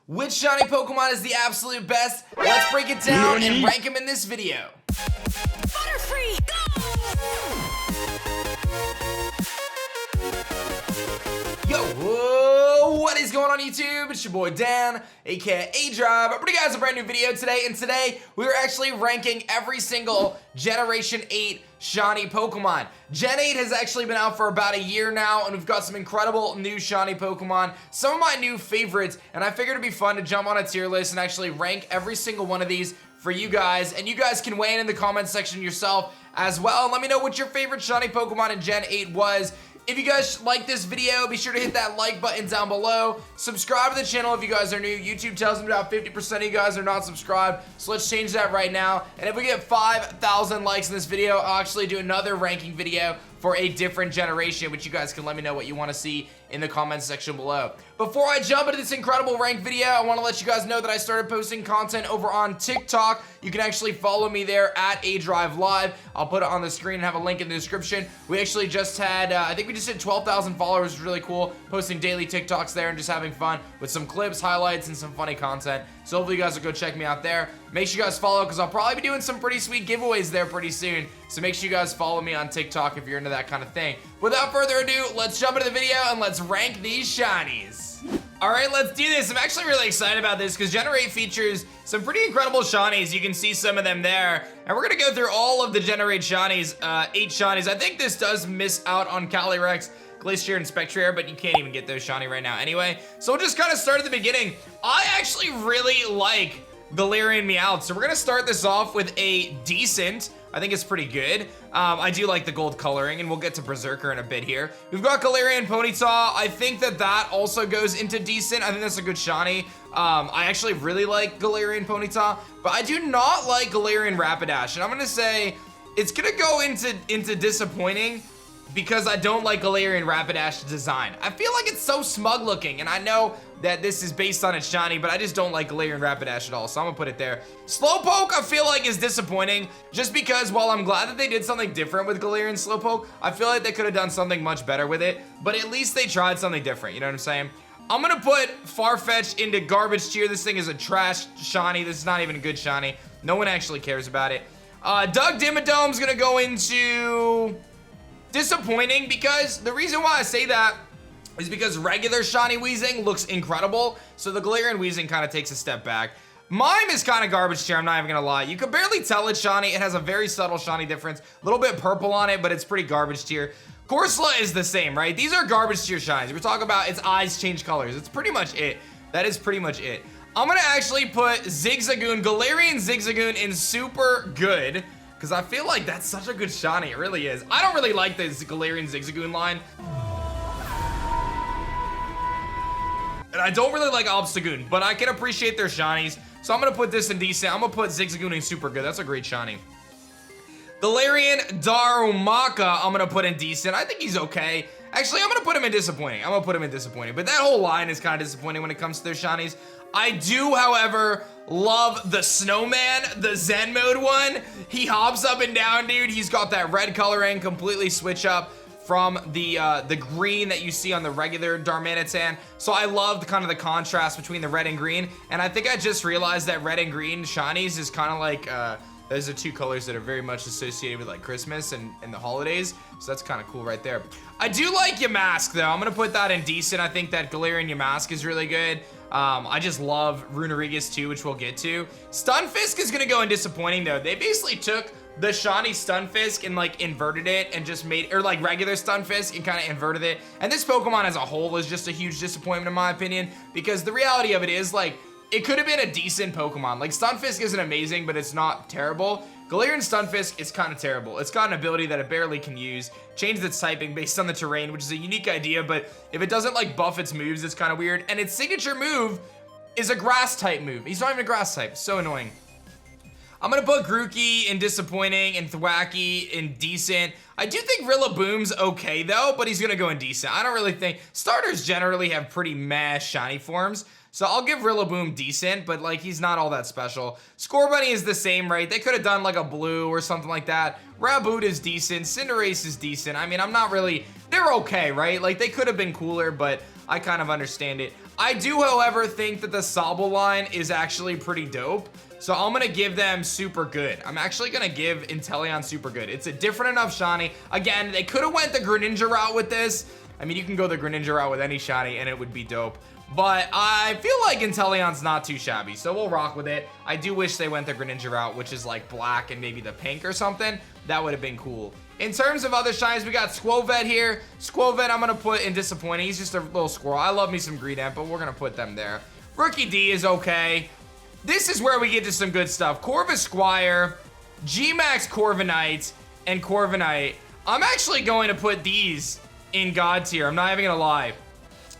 Which shiny Pokemon is the absolute best? Let's break it down and rank them in this video. Butterfree, go! Yo, whoa, what is going on YouTube? It's your boy Dan, aka aDrive. I bring you guys a brand new video today, and today we are actually ranking every single Generation 8 shiny Pokemon. Gen 8 has actually been out for about a year now, and we've got some incredible new shiny Pokemon, some of my new favorites, and I figured it'd be fun to jump on a tier list and actually rank every single one of these for you guys, and you guys can weigh in the comment section yourself as well, and let me know what your favorite shiny Pokemon in Gen 8 was. If you guys like this video, be sure to hit that like button down below. Subscribe to the channel if you guys are new. YouTube tells me about 50% of you guys are not subscribed, so let's change that right now. And if we get 5,000 likes in this video, I'll actually do another ranking video for a different generation, which you guys can let me know what you want to see in the comments section below. Before I jump into this incredible ranked video, I want to let you guys know that I started posting content over on TikTok. You can actually follow me there at aDrive Live. I'll put it on the screen and have a link in the description. We actually just had, I think we just hit 12,000 followers, which is really cool. Posting daily TikToks there and just having fun with some clips, highlights, and some funny content. So hopefully you guys will go check me out there. Make sure you guys follow, because I'll probably be doing some pretty sweet giveaways there pretty soon. So make sure you guys follow me on TikTok if you're into that kind of thing. Without further ado, let's jump into the video and let's rank these shinies. Alright, let's do this. I'm actually really excited about this because Gen 8 features some pretty incredible shinies. You can see some of them there. And we're going to go through all of the Gen 8 shinies, 8 shinies. I think this does miss out on Calyrex, Glacier, and Spectrier, but you can't even get those shiny right now anyway. So we'll just kind of start at the beginning. I actually really like Galarian Meowth, so we're gonna start this off with a decent. I think it's pretty good. I do like the gold coloring, and we'll get to Berserker in a bit here. We've got Galarian Ponyta. I think that also goes into decent. I think that's a good shiny. I actually really like Galarian Ponyta, but I do not like Galarian Rapidash, and I'm gonna say it's gonna go into disappointing, because I don't like Galarian Rapidash design. I feel like it's so smug looking, and I know that this is based on its shiny, but I just don't like Galarian Rapidash at all, so I'm gonna put it there. Slowpoke, I feel like, is disappointing, just because while I'm glad that they did something different with Galarian Slowpoke, I feel like they could have done something much better with it, but at least they tried something different, you know what I'm saying? I'm gonna put Farfetch into garbage tier. This thing is a trash shiny. This is not even a good shiny. No one actually cares about it. Doug Dimmadome's gonna go into disappointing, because the reason why I say that is because regular shiny Weezing looks incredible, so the Galarian Weezing kind of takes a step back. Mime is kind of garbage tier, I'm not even gonna lie. You can barely tell it's shiny. It has a very subtle shiny difference, a little bit purple on it, but it's pretty garbage tier. Corsola is the same, right? These are garbage tier shinies. We're talking about its eyes change colors. It's pretty much it. That is pretty much it. I'm gonna actually put Zigzagoon, Galarian Zigzagoon, in super good, because I feel like that's such a good shiny. It really is. I don't really like this Galarian Zigzagoon line. And I don't really like Obstagoon, but I can appreciate their shinies. So I'm going to put this in decent. I'm going to put Zigzagoon in super good. That's a great shiny. Galarian Darumaka, I'm going to put in decent. I think he's okay. Actually, I'm going to put him in disappointing. I'm going to put him in disappointing. But that whole line is kind of disappointing when it comes to their shinies. I do, however, love the Snowman, the Zen mode one. He hops up and down, dude. He's got that red coloring, completely switch up from the green that you see on the regular Darmanitan. So I loved kind of the contrast between the red and green. And I think I just realized that red and green shinies is kind of like, those are two colors that are very much associated with like Christmas and the holidays. So that's kind of cool right there. I do like Yamask though. I'm gonna put that in decent. I think that Galarian Yamask is really good. I just love Runerigus too, which we'll get to. Stunfisk is gonna go in disappointing though. They basically took the shiny Stunfisk and like inverted it and just made, or like regular Stunfisk and kind of inverted it. And this Pokemon as a whole is just a huge disappointment in my opinion, because the reality of it is, like, it could have been a decent Pokemon. Like, Stunfisk isn't amazing, but it's not terrible. Galarian Stunfisk is kind of terrible. It's got an ability that it barely can use, change its typing based on the terrain, which is a unique idea, but if it doesn't like buff its moves, it's kind of weird. And its signature move is a grass type move. He's not even a grass type. So annoying. I'm gonna put Grookey in disappointing and Thwackey in decent. I do think Rillaboom's okay though, but he's gonna go in decent. I don't really think, starters generally have pretty meh shiny forms, so I'll give Rillaboom decent, but like he's not all that special. Scorbunny is the same, right? They could have done like a blue or something like that. Raboot is decent, Cinderace is decent. I mean, I'm not really, they're okay, right? Like they could have been cooler, but I kind of understand it. I do, however, think that the Sobble line is actually pretty dope. So I'm gonna give them super good. I'm actually gonna give Inteleon super good. It's a different enough shiny. Again, they could have went the Greninja route with this. I mean, you can go the Greninja route with any shiny and it would be dope. But I feel like Inteleon's not too shabby, so we'll rock with it. I do wish they went the Greninja route, which is like black and maybe the pink or something. That would have been cool. In terms of other shinies, we got Squovet here. Squovet I'm gonna put in disappointing. He's just a little squirrel. I love me some Greedent, but we're gonna put them there. Rookie D is okay. This is where we get to some good stuff. Corvisquire, G-Max Corviknight, and Corviknight. I'm actually going to put these in God tier. I'm not even gonna lie.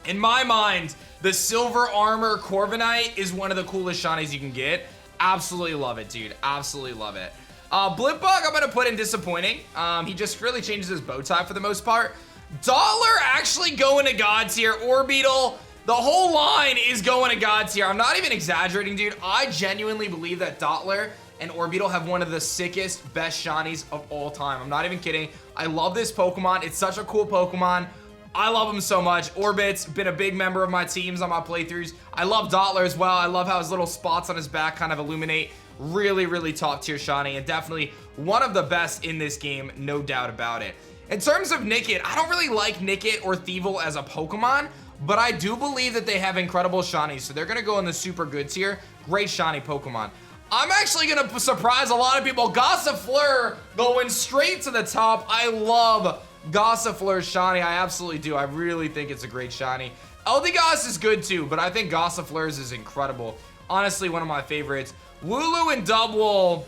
In my mind, the Silver Armor Corviknight is one of the coolest shinies you can get. Absolutely love it, dude. Absolutely love it. Blipbug, I'm gonna put in disappointing. He just really changes his bow tie for the most part. Dottler actually going to God tier. Orbeetle, the whole line is going to God tier. I'm not even exaggerating, dude. I genuinely believe that Dottler and Orbeetle have one of the sickest, best shinies of all time. I'm not even kidding. I love this Pokemon. It's such a cool Pokemon. I love him so much. Orbit's been a big member of my teams on my playthroughs. I love Dottler as well. I love how his little spots on his back kind of illuminate. Really, really top tier shiny, and definitely one of the best in this game, no doubt about it. In terms of Nickit, I don't really like Nickit or Thievul as a Pokemon, but I do believe that they have incredible shinies, so they're gonna go in the super good tier. Great shiny Pokemon. I'm actually gonna surprise a lot of people. Gossifleur going straight to the top. I love Gossifleur's shiny. I absolutely do. I really think it's a great shiny. Eldegoss is good too, but I think Gossifleur's is incredible. Honestly, one of my favorites. Wooloo and Dubwool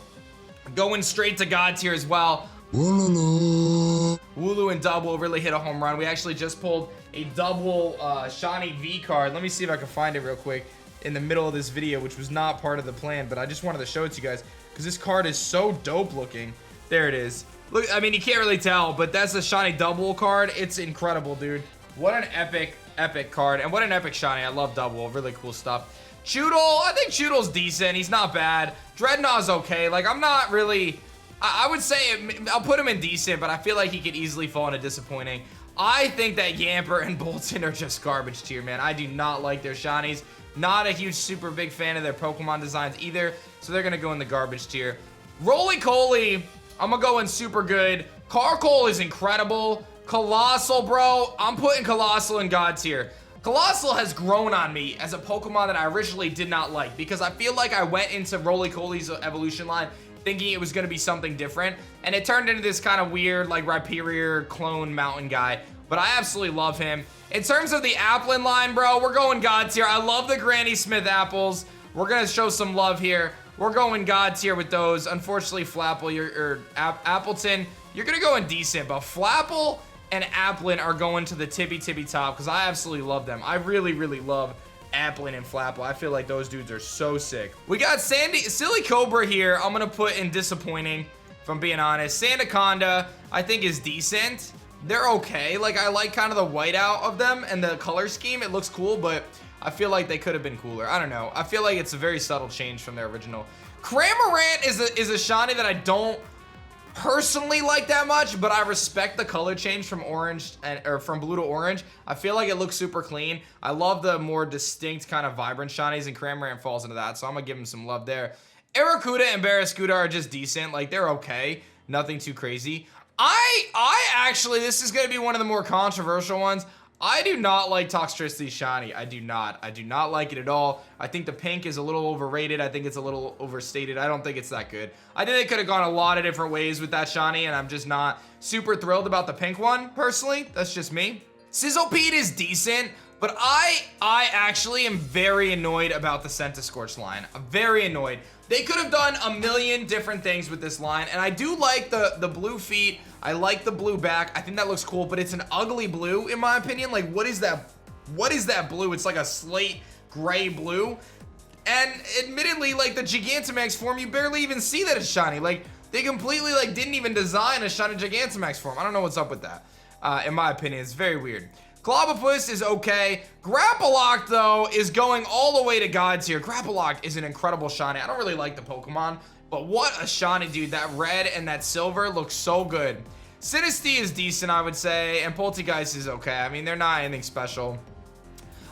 going straight to God tier as well. Wooloo and Dubwool really hit a home run. We actually just pulled a Dubwool shiny V card. Let me see if I can find it real quick in the middle of this video, which was not part of the plan, but I just wanted to show it to you guys because this card is so dope looking. There it is. Look, I mean, you can't really tell, but that's a shiny Dubwool card. It's incredible, dude. What an epic card, and what an epic shiny. I love Dubwool. Really cool stuff. Choodle, I think Choodle's decent. He's not bad. Dreadnought's okay. Like, I'm not really... I would say I'll put him in decent, but I feel like he could easily fall into disappointing. I think that Yamper and Bolton are just garbage tier, man. I do not like their shinies. Not a huge, super big fan of their Pokemon designs either, so they're going to go in the garbage tier. Roly-Poly, I'm going to go in super good. Carkol is incredible. Colossal, bro, I'm putting Colossal in God tier. Colossal has grown on me as a Pokemon that I originally did not like because I feel like I went into Roly-Poly's evolution line thinking it was going to be something different, and it turned into this kind of weird, like, Rhyperior clone mountain guy, but I absolutely love him. In terms of the Applin line, bro, we're going God tier. I love the Granny Smith apples. We're going to show some love here. We're going God tier with those. Unfortunately, Flapple, Appleton, you're going to go in decent, but Flapple and Applin are going to the tippy top because I absolutely love them. I really, really love Applin and Flapple. I feel like those dudes are so sick. We got Silly Cobra here. I'm gonna put in disappointing, if I'm being honest. Sandaconda, I think is decent. They're okay. Like, I like kind of the whiteout of them and the color scheme. It looks cool, but I feel like they could have been cooler. I don't know. I feel like it's a very subtle change from their original. Cramorant is a shiny that I don't personally like that much, but I respect the color change from orange or from blue to orange. I feel like it looks super clean. I love the more distinct kind of vibrant shinies, and Cramorant falls into that, so I'm gonna give him some love there. Arrokuda and Barraskewda are just decent. Like, they're okay. Nothing too crazy. I actually, this is gonna be one of the more controversial ones. I do not like Toxtricity shiny. I do not like it at all. I think the pink is a little overrated. I think it's a little overstated. I don't think it's that good. I think they could have gone a lot of different ways with that shiny, and I'm just not super thrilled about the pink one, personally. That's just me. Sizzlepede is decent, but I actually am very annoyed about the Centiskorch line. I'm very annoyed. They could have done a million different things with this line, and I do like the blue feet. I like the blue back. I think that looks cool, but it's an ugly blue, in my opinion. Like, what is that? What is that blue? It's like a slate gray blue. And admittedly, like, the Gigantamax form, you barely even see that it's shiny. Like, they completely, like, didn't even design a shiny Gigantamax form. I don't know what's up with that. In my opinion, it's very weird. Clobbopus is okay. Grappalock, though, is going all the way to God tier. Grappalock is an incredible shiny. I don't really like the Pokemon, but what a shiny, dude. That red and that silver looks so good. Sinistea is decent, I would say, and Poltergeist is okay. I mean, they're not anything special.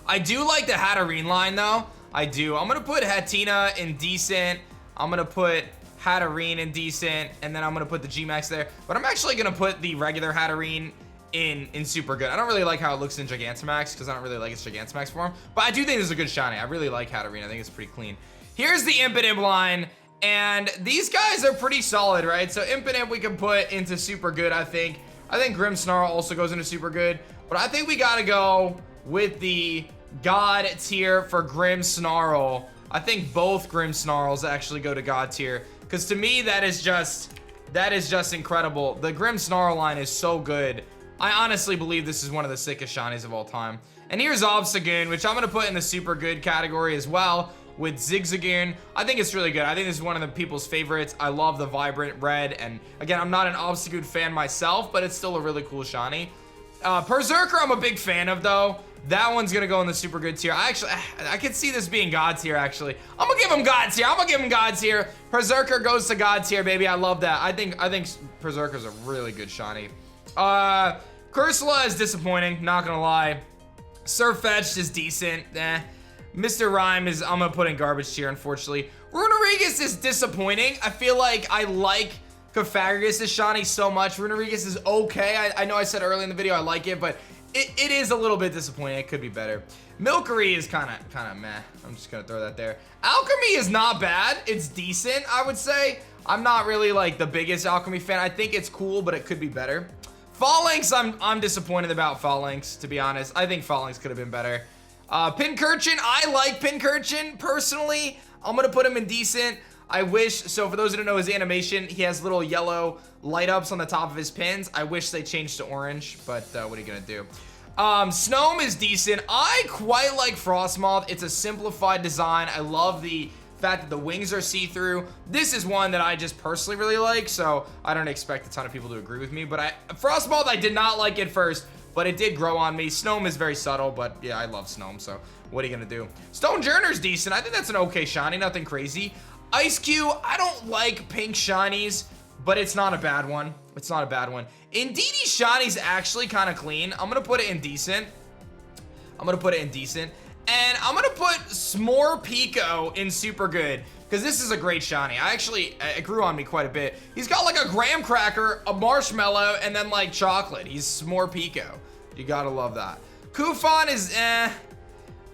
I do like the Hatterene line though. I do. I'm gonna put Hatina in decent. I'm gonna put Hatterene in decent, and then I'm gonna put the G-Max there. But I'm actually gonna put the regular Hatterene in super good. I don't really like how it looks in Gigantamax because I don't really like its Gigantamax form, but I do think this is a good shiny. I really like Hatterene. I think it's pretty clean. Here's the Impidimp line, and these guys are pretty solid, right? So Impidimp we can put into super good, I think. I think Grimmsnarl also goes into super good, but I think we gotta go with the God tier for Grimmsnarl. I think both Grimmsnarls actually go to God tier, because to me that is just incredible. The Grimmsnarl line is so good. I honestly believe this is one of the sickest shinies of all time. And here's Obstagoon, which I'm gonna put in the super good category as well with Zigzagoon. I think it's really good. I think this is one of the people's favorites. I love the vibrant red, and again, I'm not an Obstagoon fan myself, but it's still a really cool shiny. Berserker I'm a big fan of though. That one's gonna go in the super good tier. I could see this being God tier actually. I'm gonna give him God tier. Berserker goes to God tier, baby. I love that. I think Berserker's a really good shiny. Cursula is disappointing, not gonna lie. Surfetched is decent. Mr. Rhyme is, I'm gonna put in garbage tier, unfortunately. Runerigus is disappointing. I feel like I like Cofagrigus' shiny so much. Runerigus is okay. I know I said earlier in the video I like it, but it is a little bit disappointing. It could be better. Milcery is kind of meh. I'm just gonna throw that there. Alchemy is not bad. It's decent, I would say. I'm not really like the biggest Alchemy fan. I think it's cool, but it could be better. Phalanx, I'm disappointed about Phalanx, to be honest. I think Phalanx could have been better. Pincurchin, I like Pincurchin personally. I'm gonna put him in decent. I wish, so for those who don't know his animation, he has little yellow light ups on the top of his pins. I wish they changed to orange, but what are you gonna do? Snom is decent. I quite like Frostmoth. It's a simplified design. I love the fact that the wings are see-through. This is one that I just personally really like, so I don't expect a ton of people to agree with me, but Frostmoth, I did not like it first, but it did grow on me. Snom is very subtle, but yeah, I love Snom, so what are you gonna do? Stonejourner's decent. I think that's an okay shiny, nothing crazy. Ice Cube, I don't like pink shinies, but it's not a bad one. It's not a bad one. Indeedee shiny's actually kind of clean. I'm gonna put it in decent. And I'm gonna put S'more Pico in super good, because this is a great shiny. It grew on me quite a bit. He's got like a graham cracker, a marshmallow, and then like chocolate. He's S'more Pico. You gotta love that. Kufon is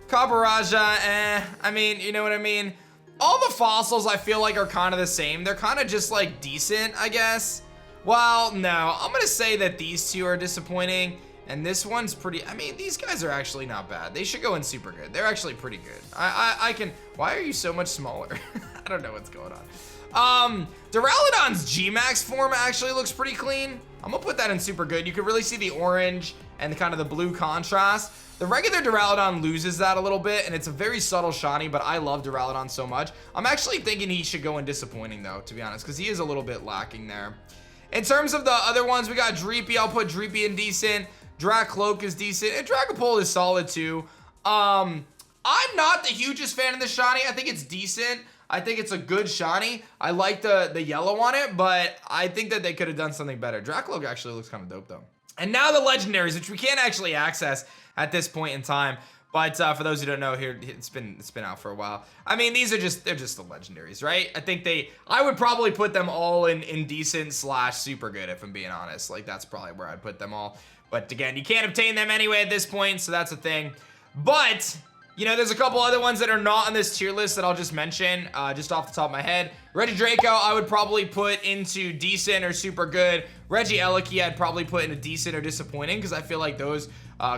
Kabaraja, I mean, you know what I mean? All the fossils I feel like are kind of the same. They're kind of just like decent, I guess. Well, no, I'm gonna say that these two are disappointing. And this one's pretty, I mean, these guys are actually not bad. They should go in super good. They're actually pretty good. Why are you so much smaller? I don't know what's going on. Duraludon's G-Max form actually looks pretty clean. I'm gonna put that in super good. You can really see the orange and kind of the blue contrast. The regular Duraludon loses that a little bit, and it's a very subtle shiny, but I love Duraludon so much. I'm actually thinking he should go in disappointing though, to be honest, because he is a little bit lacking there. In terms of the other ones, we got Dreepy. I'll put Dreepy in decent. Dracloak is decent, and Dragapult is solid too. I'm not the hugest fan of the shiny. I think it's decent. I think it's a good shiny. I like the yellow on it, but I think that they could have done something better. Dracloak actually looks kind of dope though. And now the legendaries, which we can't actually access at this point in time. But for those who don't know, here it's been out for a while. I mean, they're just the legendaries, right? I would probably put them all in decent / super good, if I'm being honest. Like, that's probably where I'd put them all. But again, you can't obtain them anyway at this point, so that's a thing. But, you know, there's a couple other ones that are not on this tier list that I'll just mention, just off the top of my head. Regidraco, I would probably put into decent or super good. Regieleki, I'd probably put into decent or disappointing, because I feel like those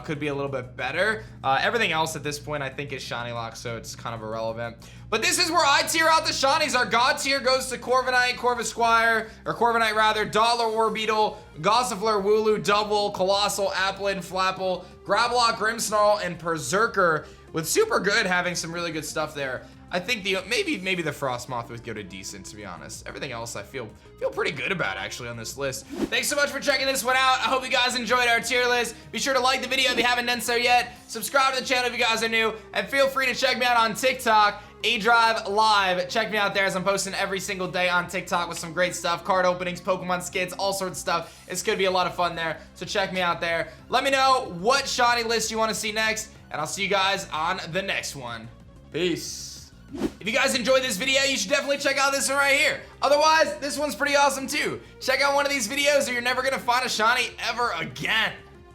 could be a little bit better. Everything else at this point I think is shiny lock, so it's kind of irrelevant. But this is where I tier out the shinies. Our God tier goes to Corviknight, Corvisquire, or Corviknight rather, Dollar Orbeetle, Gossifleur, Wooloo, Double, Colossal, Applin, Flapple, Gravelock, Grimmsnarl, and Berserker, with super good having some really good stuff there. I think maybe the Frostmoth would go to decent, to be honest. Everything else I feel pretty good about actually on this list. Thanks so much for checking this one out. I hope you guys enjoyed our tier list. Be sure to like the video if you haven't done so yet. Subscribe to the channel if you guys are new, and feel free to check me out on TikTok, aDrive Live. Check me out there as I'm posting every single day on TikTok with some great stuff, card openings, Pokemon skits, all sorts of stuff. It's gonna be a lot of fun there, so check me out there. Let me know what shiny list you want to see next, and I'll see you guys on the next one. Peace. If you guys enjoyed this video, you should definitely check out this one right here. Otherwise, this one's pretty awesome too. Check out one of these videos or you're never gonna find a shiny ever again.